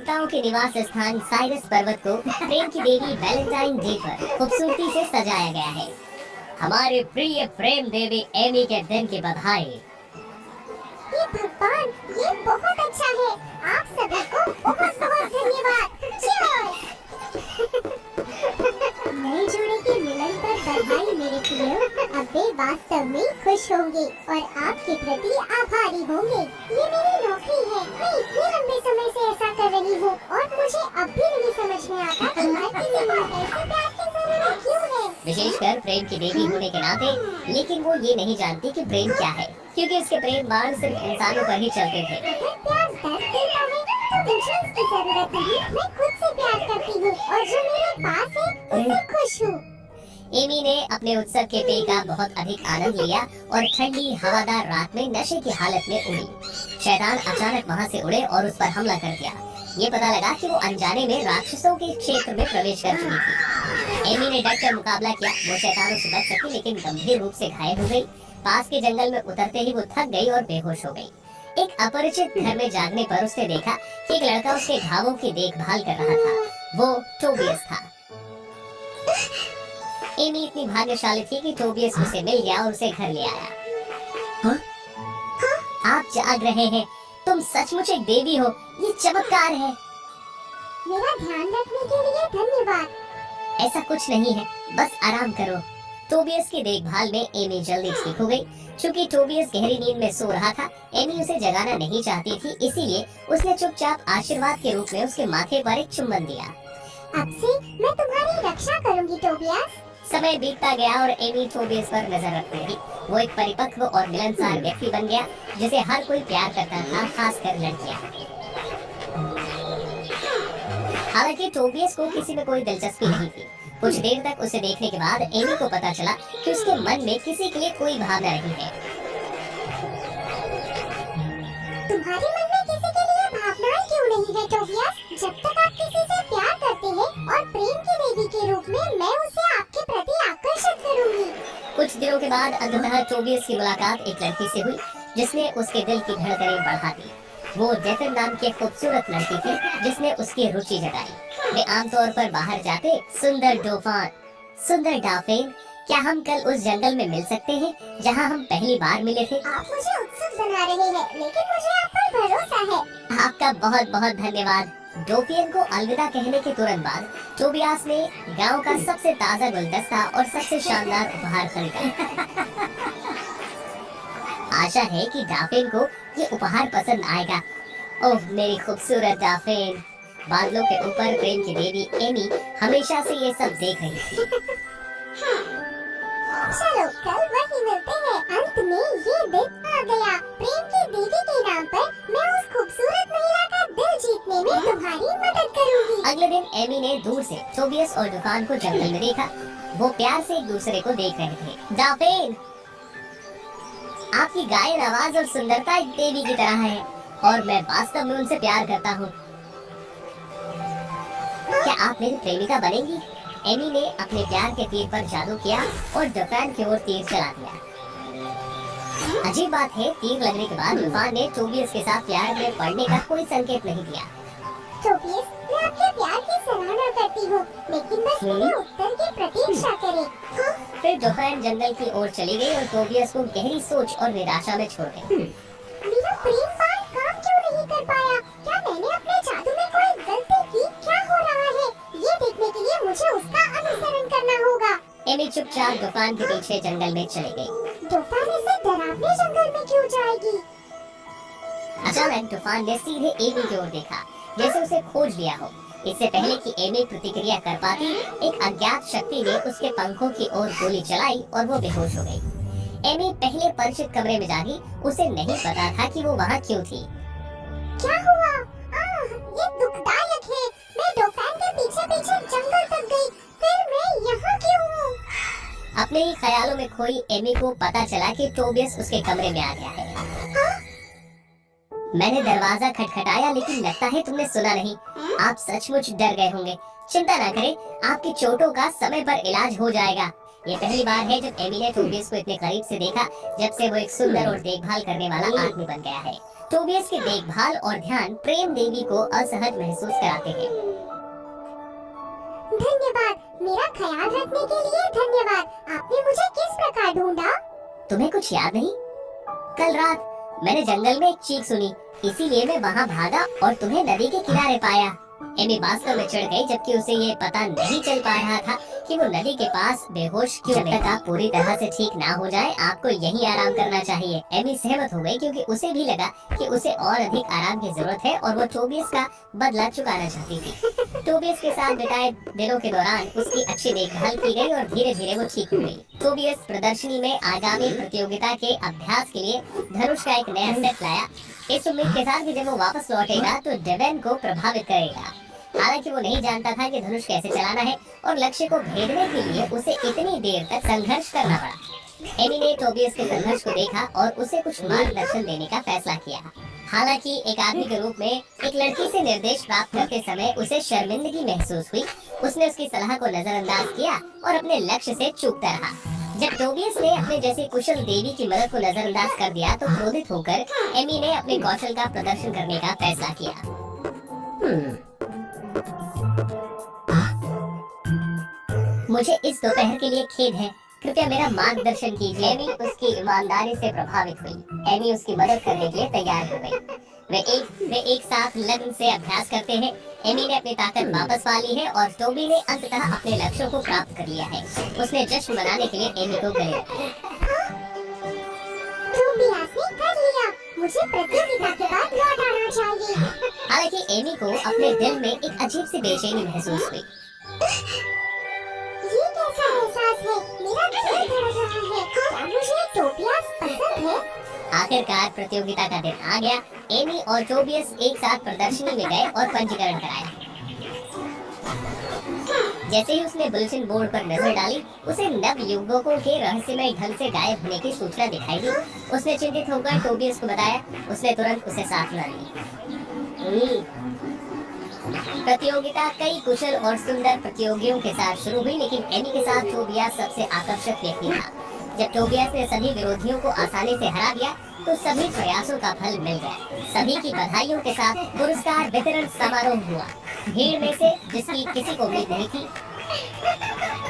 देवताओं के निवास स्थान साइरस पर्वत को प्रेम की देवी वैलेंटाइन डे पर खूबसूरती से सजाया गया है। हमारे प्रिय प्रेम देवी एमी के दिन की बधाई। ये भगवान, ये बहुत अच्छा है। आप सभी को बहुत बहुत धन्यवाद। Cheers! नए जोड़े के मिलन पर बधाई मेरे प्रियो। अब वे वास्तव में खुश होंगे और आपके प्रति आभारी होंगे। ये मेरी नौकरी है। मैं इतने लंबे समय से ऐसा कर रही हूँ और मुझे अब भी नहीं समझ में आता कि हर किसी को ऐसे प्यार की जरूरत क्यों है। विशेषकर प्रेम की देवी होने के नाते, लेकिन वो ये नहीं जानती कि प्रेम क्या है, क्योंकि उसके प्रेम बाण सिर्फ इंसानों पर ही चलते थे। अगर प्यार दर्द देता है तो मुझे इसकी जरूरत नहीं। मैं खुद से प्यार करती हूँ और जो मेरे पास है उससे खुश हूँ। एमी ने अपने उत्सव के पेय का बहुत अधिक आनंद लिया और ठंडी हवादार रात में नशे की हालत में उड़ी। शैतान अचानक वहाँ से उड़े और उस पर हमला कर दिया। ये पता लगा कि वो अनजाने में राक्षसों के क्षेत्र में प्रवेश कर चुकी थी। एमी ने डटकर मुकाबला किया। वो शैतानों से बच सकी, लेकिन गंभीर रूप से घायल हो गई। पास के जंगल में उतरते ही वो थक गई और बेहोश हो गई। एक अपरिचित घर में जागने पर उसने देखा कि एक लड़का उसके घावों की देखभाल कर रहा था। वो टोबियस था। एमी इतनी भाग्यशाली थी कि टोबियस उसे मिल गया और उसे घर ले आया। हाँ? आप जाग रहे हैं? तुम सचमुच एक देवी हो। ये चमत्कार है। मेरा ध्यान रखने के लिए धन्यवाद। ऐसा कुछ नहीं है, बस आराम करो। टोबियस की देखभाल में एमी जल्दी ठीक हो गई। चूंकि टोबियस गहरी नींद में सो रहा था, एमी उसे जगाना नहीं चाहती थी, इसीलिए उसने चुपचाप आशीर्वाद के रूप में उसके माथे पर एक चुम्बन दिया। अब से मैं तुम्हारी रक्षा करूंगी टोबियस। समय बीतता गया और एमी टोबियस पर नजर रखती रही। वो एक परिपक्व और मिलनसार व्यक्ति बन गया, जिसे हर कोई प्यार करता था, खासकर लड़कियां। हालांकि टोबियस को किसी में कोई दिलचस्पी नहीं थी। कुछ देर तक उसे देखने के बाद एमी को पता चला कि उसके मन में किसी के लिए कोई भावना नहीं है। तुम्हारे मन में किसी के लिए भावनाएं क्यों नहीं है टोबियस? जब तक आप किसी से प्यार करते हैं और प्रेम की देवी के रूप में मैं उसे आपके प्रति आकर्षित करूंगी। कुछ दिनों के बाद अंततः टोबियस की मुलाकात एक लड़की से हुई, जिसने उसके दिल की धड़कनें बढ़ा दी। वो डेफिन नाम की खूबसूरत लड़की थी, जिसने उसकी रुचि जगाई। वे आमतौर पर बाहर जाते। सुंदर डॉल्फिन, क्या हम कल उस जंगल में मिल सकते हैं जहां हम पहली बार मिले थे? आप मुझे उत्सुक बना रहे हैं, लेकिन मुझे आप पर भरोसा है। आपका बहुत बहुत धन्यवाद। डोपियन को अलविदा कहने के तुरंत बाद टोबियास ने गांव का सबसे ताजा गुलदस्ता और सबसे शानदार उपहार खरीदा। आशा है कि डॉल्फिन को ये उपहार पसंद आएगा। ओह मेरी खूबसूरत डॉल्फिन। बादलों के ऊपर प्रेम की देवी एमी हमेशा से ये सब देख रही थी। चलो कल वही मिलते हैं। अंत में ये दिन आ गया। प्रेम की देवी के नाम पर मैं उस खूबसूरत महिला का दिल जीतने में तुम्हारी मदद करूंगी। अगले दिन एमी ने दूर से टोबियस और डुफान को जंगल में देखा। वो प्यार से एक दूसरे को देख रहे थे। डॉल्फिन, आपकी गायन आवाज और सुंदरता एक देवी की तरह है और मैं वास्तव में उनसे प्यार करता हूँ। क्या आप मेरी प्रेमिका बनेंगी? एमी ने अपने प्यार के तीर पर जादू किया और डुफान की ओर तीर चला दिया। अजीब बात है, तीर लगने के बाद डुफान ने टोबियस के साथ प्यार में पड़ने का कोई संकेत नहीं दिया। टोबियस, मैं आपके प्यार की सराहना करती हूँ, लेकिन बस मेरे उत्तर की प्रतीक्षा करें। फिर डुफान जंगल की ओर चली गई और टोबियस को गहरी सोच और निराशा में छोड़ गई। मेरा प्रेम बाण काम क्यों नहीं कर पाया? क्या मैंने अपने जादू में कोई गलती की? क्या हो रहा है? ये देखने के लिए मुझे उसका अनुसरण करना होगा। एमी चुपचाप डुफान के पीछे जंगल में चली गई। डुफान इसे डरावने जंगल में क्यों जाएगी? अचानक डुफान ने सीधे एमी की ओर देखा, जैसे उसे खोज लिया हो। इससे पहले कि एमी प्रतिक्रिया कर पाती, एक अज्ञात शक्ति ने उसके पंखों की ओर गोली चलाई और वो बेहोश हो गई। एमी पहले परिचित कमरे में जागी। उसे नहीं पता था कि वो वहाँ क्यों थी। क्या हुआ? ये दुखदायक है। मैं डुफान के पीछे पीछे जंगल तक गई, फिर मैं यहाँ क्यों हूँ? अपने ही ख्यालों में खोई एमी को पता चला कि टोबियस उसके कमरे में आ गया है। मैंने दरवाजा खटखटाया, लेकिन लगता है तुमने सुना नहीं। आप सचमुच डर गए होंगे। चिंता ना करें, आपकी चोटों का समय पर इलाज हो जाएगा। ये पहली बार है जब एमी ने टोबियस को इतने करीब से देखा जब से वो एक सुंदर और देखभाल करने वाला आदमी बन गया है। टोबियस की देखभाल और ध्यान प्रेम देवी को असहज महसूस कराते हैं। धन्यवाद, मेरा ख्याल रखने के लिए धन्यवाद। आपने मुझे किस प्रकार ढूंढा? तुम्हें कुछ याद नहीं? कल रात मैंने जंगल में एक चीख सुनी, इसीलिए मैं वहाँ भागा और तुम्हें नदी के किनारे पाया। एमी वास्तव में चिढ़ गई, जबकि उसे ये पता नहीं चल पा रहा था कि वो नदी के पास बेहोश क्यों है। जब तक आप पूरी तरह से ठीक ना हो जाए, आपको यहीं आराम करना चाहिए। एमी सहमत हो गई क्योंकि उसे भी लगा कि उसे और अधिक आराम की जरूरत है और वो टोबियस का बदला चुकाना चाहती थी। टोबियस के साथ बिताए दिनों के दौरान उसकी अच्छी देखभाल की गई और धीरे धीरे वो ठीक हो गई। टोबियस प्रदर्शनी में आगामी प्रतियोगिता के अभ्यास के लिए धनुष का एक नया सेट लाया, इस उम्मीद के साथ कि जब वो वापस लौटेगा तो डेवेन को प्रभावित करेगा। हालांकि वो नहीं जानता था कि धनुष कैसे चलाना है और लक्ष्य को भेदने के लिए उसे इतनी देर तक संघर्ष करना पड़ा। एमी ने टोबियस के संघर्ष को देखा और उसे कुछ मार्गदर्शन देने का फैसला किया। हालांकि एक आदमी के रूप में एक लड़की से निर्देश प्राप्त करते समय उसे शर्मिंदगी महसूस हुई। उसने उसकी सलाह को नजरअंदाज किया और अपने लक्ष्य से चूकता रहा। जब टोबियस ने अपने जैसी कुशल देवी की मदद को नजरअंदाज कर दिया तो क्रोधित होकर एमी ने अपने कौशल का प्रदर्शन करने का फैसला किया। मुझे इस दोपहर के लिए खेद है, कृपया मेरा मार्गदर्शन कीजिए। एमी उसकी ईमानदारी से प्रभावित हुई। एमी उसकी मदद करने के लिए तैयार हो गई। वे एक साथ लगन से अभ्यास करते हैं। एमी ने अपनी ताकत वापस पा ली है और टोबी ने अंततः अपने लक्ष्यों को प्राप्त कर लिया है। उसने जश्न मनाने के लिए एमी को गले लगाया। मुझे प्रतियोगिता के बाद लौट आना चाहिए। हालांकि एमी को अपने दिल में एक अजीब सी बेचैनी महसूस हुई। ये कैसा एहसास है? मेरा दिल धड़क रहा है। क्या मुझे टोबियस पसंद है? आखिरकार प्रतियोगिता का दिन आ गया। एमी और टोबियस एक साथ प्रदर्शनी में गए और पंजीकरण कराया। जैसे ही उसने बुलेटिन बोर्ड पर नजर डाली, उसे नवयुवकों के रहस्यमय ढंग से गायब होने की सूचना दिखाई दी। उसने चिंतित होकर टोबियस को बताया। उसने तुरंत उसे साथ ला ली। प्रतियोगिता कई कुशल और सुंदर प्रतियोगियों के साथ शुरू हुई, लेकिन एमी के साथ टोबियस सबसे आकर्षक व्यक्ति था। जब टोबियस ने सभी विरोधियों को आसानी से हरा दिया तो सभी प्रयासों का फल मिल गया। सभी की बधाइयों के साथ पुरस्कार वितरण समारोह हुआ। भीड़ में से जिसकी किसी को उम्मीद नहीं थी,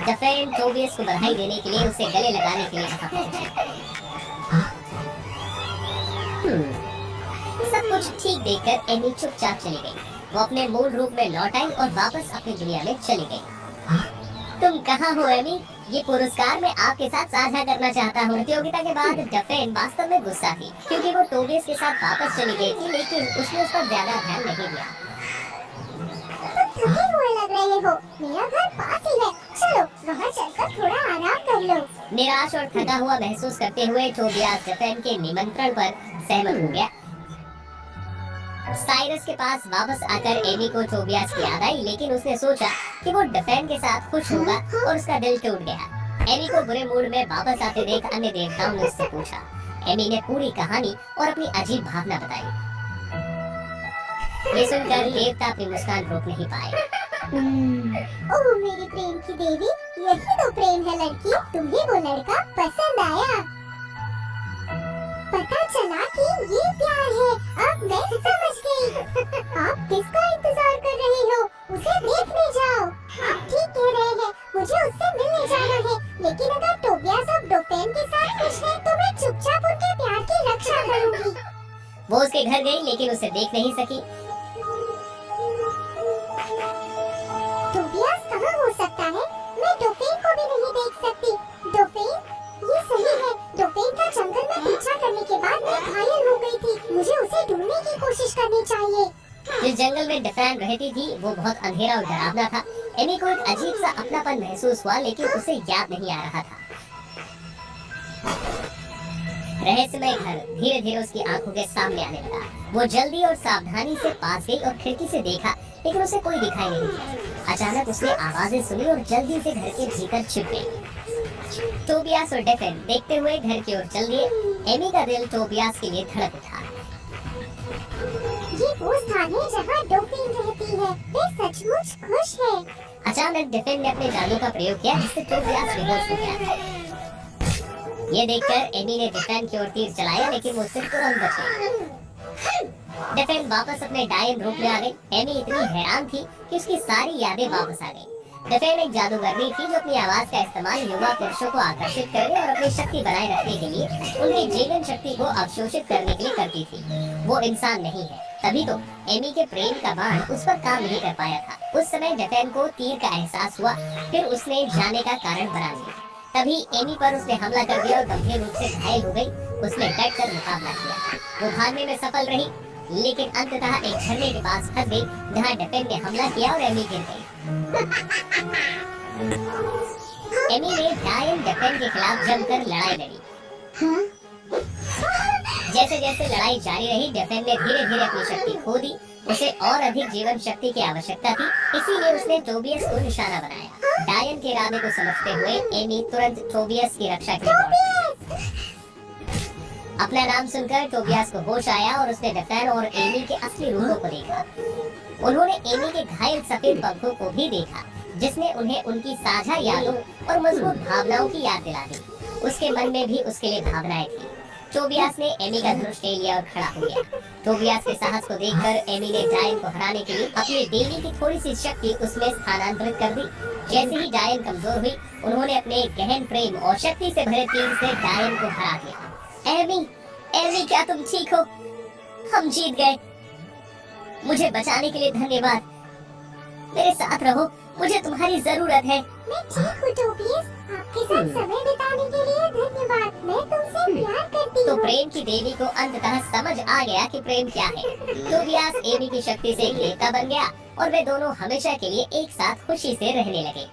डफेन टोबियस को बधाई देने के लिए उसे गले लगाने के लिए वहां पहुंचे। सब कुछ ठीक देखकर एमी चुपचाप चली गई। वो अपने मूल रूप में लौट आई और वापस अपनी दुनिया में चली गई। तुम कहाँ हो एमी? ये पुरस्कार मैं आपके साथ साझा करना चाहता हूँ। प्रतियोगिता के बाद डफेन वास्तव में गुस्सा थी क्योंकि वो टोबियस के साथ वापस चली गई थी, लेकिन उसने उस पर ज्यादा ध्यान नहीं दिया। थके हुए लग रहे हो। मेरा घर पास ही है, चलो वहाँ चलकर थोड़ा आराम कर लो। निराश और थका हुआ महसूस करते हुए टोबियस डफेन के निमंत्रण पर सहमत हो गया। साइरस के पास वापस आकर एमी को टोबियस की याद आई, लेकिन उसने सोचा कि वो डफेन के साथ खुश होगा और उसका दिल टूट गया। एमी को बुरे मूड में वापस आते देख अन्य देवताओं ने उससे पूछा। एमी ने पूरी कहानी और अपनी अजीब भावना बताई। ये सुनकर देवता अपनी मुस्कान रोक नहीं पाए। ओह मेरी प्रेम की देवी, यही तो प्रेम है लड़की। तुम्हें वो लड़का पसंद आया। पता चला कि ये प्यार है। अब मैं समझ गई। आप किसका इंतजार कर रहे हो? उसे देखने जाओ। आप ठीक कह रहे हैं, मुझे उससे मिलने जाना है। लेकिन अगर टोबियस और डोपेन के साथ खुश है तो मैं चुपचाप उनके प्यार की रक्षा करूंगी। वो उसके घर गई लेकिन उसे देख नहीं सकी। टोबियस कहाँ हो सकता है? मैं डोपेन को भी नहीं देख सकती। डोपेन, ये सही है। डोपेन का जंगल में पीछा करने के बाद मैं घायल हो गई थी। मुझे उसे ढूंढने की कोशिश करनी चाहिए। जिस जंगल में डफेन रहती थी वो बहुत अंधेरा और डरावना था। एमी को एक अजीब सा अपनापन महसूस हुआ, लेकिन उसे याद नहीं आ रहा था। रहस्यमय घर धीरे धीरे उसकी आंखों के सामने आने लगा। वो जल्दी और सावधानी से पास गई और खिड़की से देखा, लेकिन उसे कोई दिखाई नहीं दिया। अचानक उसने आवाजें सुनी और जल्दी से घर के भीतर छिप गई। टोबियस और डफेन देखते हुए घर की ओर चल दिए। एमी का दिल टोबियस के लिए धड़क उठा। ये वो स्थान है जहाँ डोपेन रहती है। वे सचमुच खुश है। अचानक डेफिन ने अपने जादू का प्रयोग किया जिससे टोबियास बेहोश हो गया। ये देखकर एमी ने डेफिन की ओर तीर चलाया लेकिन वो उससे तुरंत बच गई। डेफिन वापस अपने डायन रूप में आ गई। एमी इतनी हैरान थी कि उसकी सारी यादें वापस आ गईं। डेफिन एक जादूगरनी थी जो अपनी आवाज का इस्तेमाल युवा पुरुषों को आकर्षित करने और अपनी शक्ति बनाए रखने के लिए उनकी जीवन शक्ति को अवशोषित करने के लिए करती थी। वो इंसान नहीं है। तभी तो एमी के प्रेम का बाण उस पर काम नहीं कर पाया था। उस समय डेफिन को तीर का एहसास हुआ, फिर उसने जाने का कारण बना लिया। तभी एमी पर उसने हमला कर दिया और गंभीर रूप से घायल हो गई। उसने डट कर मुकाबला किया। वो भागने में सफल रही लेकिन अंततः एक झरने के पास फंस गई जहाँ डेफिन ने हमला किया और एमी गिर गई। एमी ने डायन डेफिन के खिलाफ जमकर लड़ाई लड़ी। जैसे जैसे लड़ाई जारी रही डेफिन ने धीरे धीरे अपनी शक्ति खो दी। उसे और अधिक जीवन शक्ति की आवश्यकता थी, इसीलिए उसने टोबियस को निशाना बनाया। डायन के इरादे को समझते हुए एमी तुरंत टोबियस की रक्षा के लिए दौड़ गई। अपना नाम सुनकर टोबियास को होश आया और उसने डेफिन और एमी के असली रूपों को देखा। उन्होंने एमी के घायल सफेद पंखों को भी देखा जिसने उन्हें उनकी साझा यादों और मजबूत भावनाओं की याद दिला दी। उसके मन में भी उसके लिए भावनाएं थी। टोबियास ने एमी का धनुष ले लिया और खड़ा हो गया। टोबियास के साहस को देखकर एमी ने डायन को हराने के लिए अपनी देवी की थोड़ी सी शक्ति उसमें स्थानांतरित कर दी। जैसे ही डायन कमजोर हुई उन्होंने अपने गहन प्रेम और शक्ति से भरे तीर से डायन को हरा दिया। एमी, एमी क्या तुम ठीक हो? हम जीत गए। मुझे बचाने के लिए धन्यवाद। मेरे साथ रहो, मुझे तुम्हारी जरूरत है। मैं ठीक हूँ टोबियस, आपके साथ समय बिताने के लिए धन्यवाद। मैं तुमसे प्यार करती तो हूँ। प्रेम की देवी को अंततः समझ आ गया कि प्रेम क्या है। टोबियास एमी की शक्ति से एक देवता बन गया और वे दोनों हमेशा के लिए एक साथ खुशी से रहने लगे।